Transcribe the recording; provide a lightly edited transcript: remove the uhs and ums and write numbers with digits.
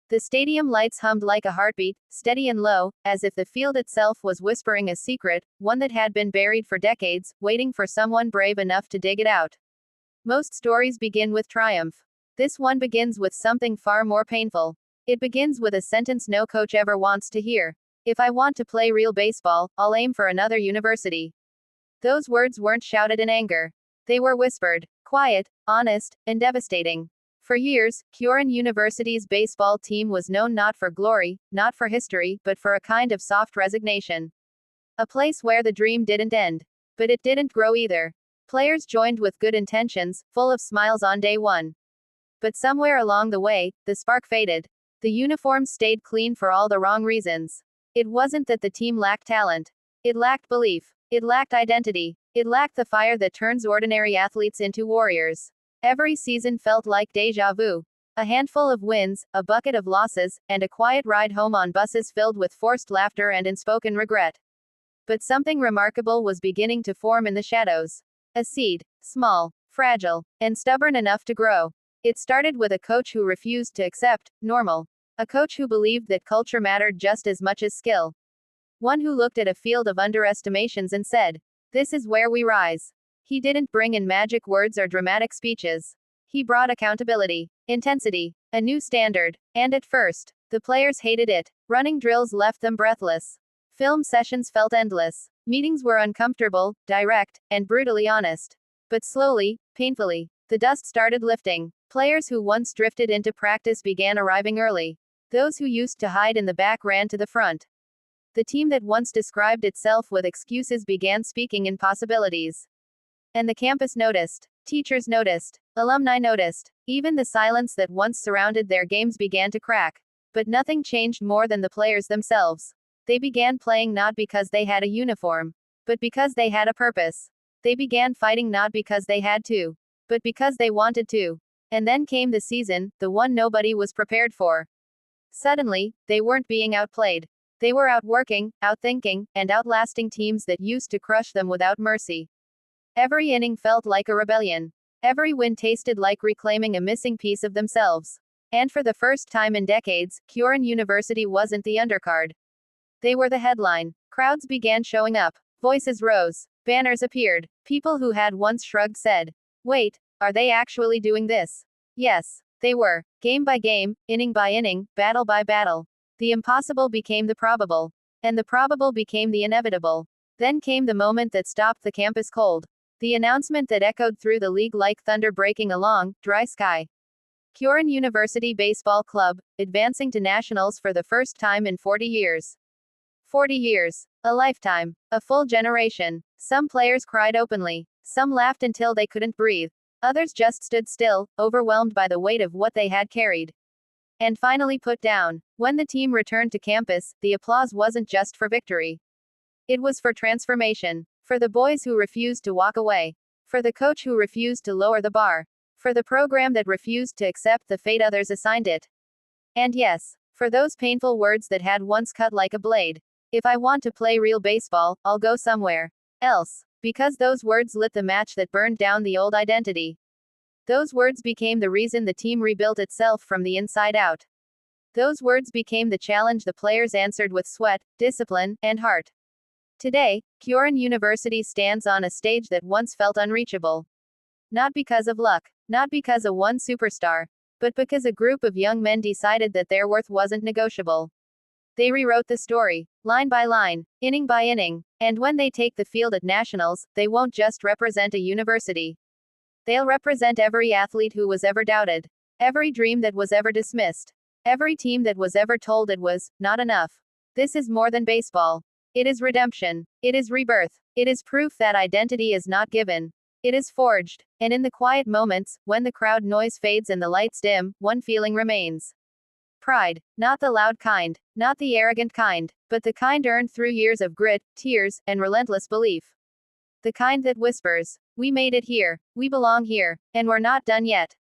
The stadium lights hummed like a heartbeat, steady and low, as if the field itself was whispering a secret, one that had been buried for decades, waiting for someone brave enough to dig it out. Most stories begin with triumph. This one begins with something far more painful. It begins with a sentence no coach ever wants to hear. If I want to play real baseball, I'll aim for another university. Those words weren't shouted in anger. They were whispered, quiet, honest, and devastating. For years, Kyorin University's baseball team was known not for glory, not for history, but for a kind of soft resignation. A place where the dream didn't end. But it didn't grow either. Players joined with good intentions, full of smiles on day one. But somewhere along the way, the spark faded. The uniforms stayed clean for all the wrong reasons. It wasn't that the team lacked talent. It lacked belief. It lacked identity. It lacked the fire that turns ordinary athletes into warriors. Every season felt like déjà vu. A handful of wins, a bucket of losses, and a quiet ride home on buses filled with forced laughter and unspoken regret. But something remarkable was beginning to form in the shadows. A seed, small, fragile, and stubborn enough to grow. It started with a coach who refused to accept normal. A coach who believed that culture mattered just as much as skill. One who looked at a field of underestimations and said, "This is where we rise." He didn't bring in magic words or dramatic speeches. He brought accountability, intensity, a new standard. And at first, the players hated it. Running drills left them breathless. Film sessions felt endless. Meetings were uncomfortable, direct, and brutally honest. But slowly, painfully, the dust started lifting. Players who once drifted into practice began arriving early. Those who used to hide in the back ran to the front. The team that once described itself with excuses began speaking in possibilities. And the campus noticed. Teachers noticed. Alumni noticed. Even the silence that once surrounded their games began to crack. But nothing changed more than the players themselves. They began playing not because they had a uniform, but because they had a purpose. They began fighting not because they had to, but because they wanted to. And then came the season, the one nobody was prepared for. Suddenly, they weren't being outplayed. They were outworking, outthinking, and outlasting teams that used to crush them without mercy. Every inning felt like a rebellion. Every win tasted like reclaiming a missing piece of themselves. And for the first time in decades, Kyorin University wasn't the undercard. They were the headline. Crowds began showing up. Voices rose. Banners appeared. People who had once shrugged said, "Wait, are they actually doing this?" Yes, they were. Game by game, inning by inning, battle by battle. The impossible became the probable. And the probable became the inevitable. Then came the moment that stopped the campus cold. The announcement that echoed through the league like thunder breaking a long, dry sky. Kyorin University Baseball Club, advancing to nationals for the first time in 40 years. 40 years. A lifetime. A full generation. Some players cried openly. Some laughed until they couldn't breathe. Others just stood still, overwhelmed by the weight of what they had carried. And finally put down. When the team returned to campus, the applause wasn't just for victory. It was for transformation. For the boys who refused to walk away. For the coach who refused to lower the bar. For the program that refused to accept the fate others assigned it. And yes, for those painful words that had once cut like a blade. If I want to play real baseball, I'll go somewhere else. Because those words lit the match that burned down the old identity. Those words became the reason the team rebuilt itself from the inside out. Those words became the challenge the players answered with sweat, discipline, and heart. Today, Kyorin University stands on a stage that once felt unreachable. Not because of luck, not because of one superstar, but because a group of young men decided that their worth wasn't negotiable. They rewrote the story, line by line, inning by inning, and when they take the field at nationals, they won't just represent a university. They'll represent every athlete who was ever doubted, every dream that was ever dismissed, every team that was ever told it was not enough. This is more than baseball. It is redemption. It is rebirth. It is proof that identity is not given. It is forged. And in the quiet moments, when the crowd noise fades and the lights dim, one feeling remains. Pride. Not the loud kind, not the arrogant kind, but the kind earned through years of grit, tears, and relentless belief. The kind that whispers, "We made it here, we belong here, and we're not done yet."